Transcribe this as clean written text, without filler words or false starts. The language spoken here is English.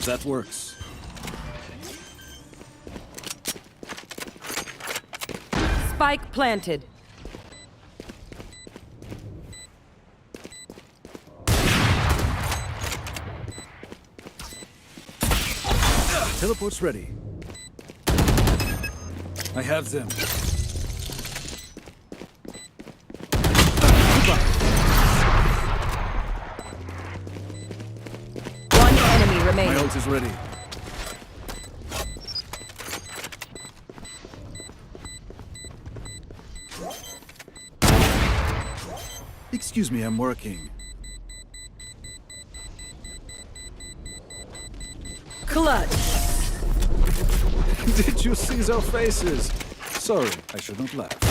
That works. Spike planted. Teleport's ready. I have them. One enemy My remaining. ult is ready. Excuse me, I'm working. Clutch. Did you see their faces? Sorry, I should not laugh.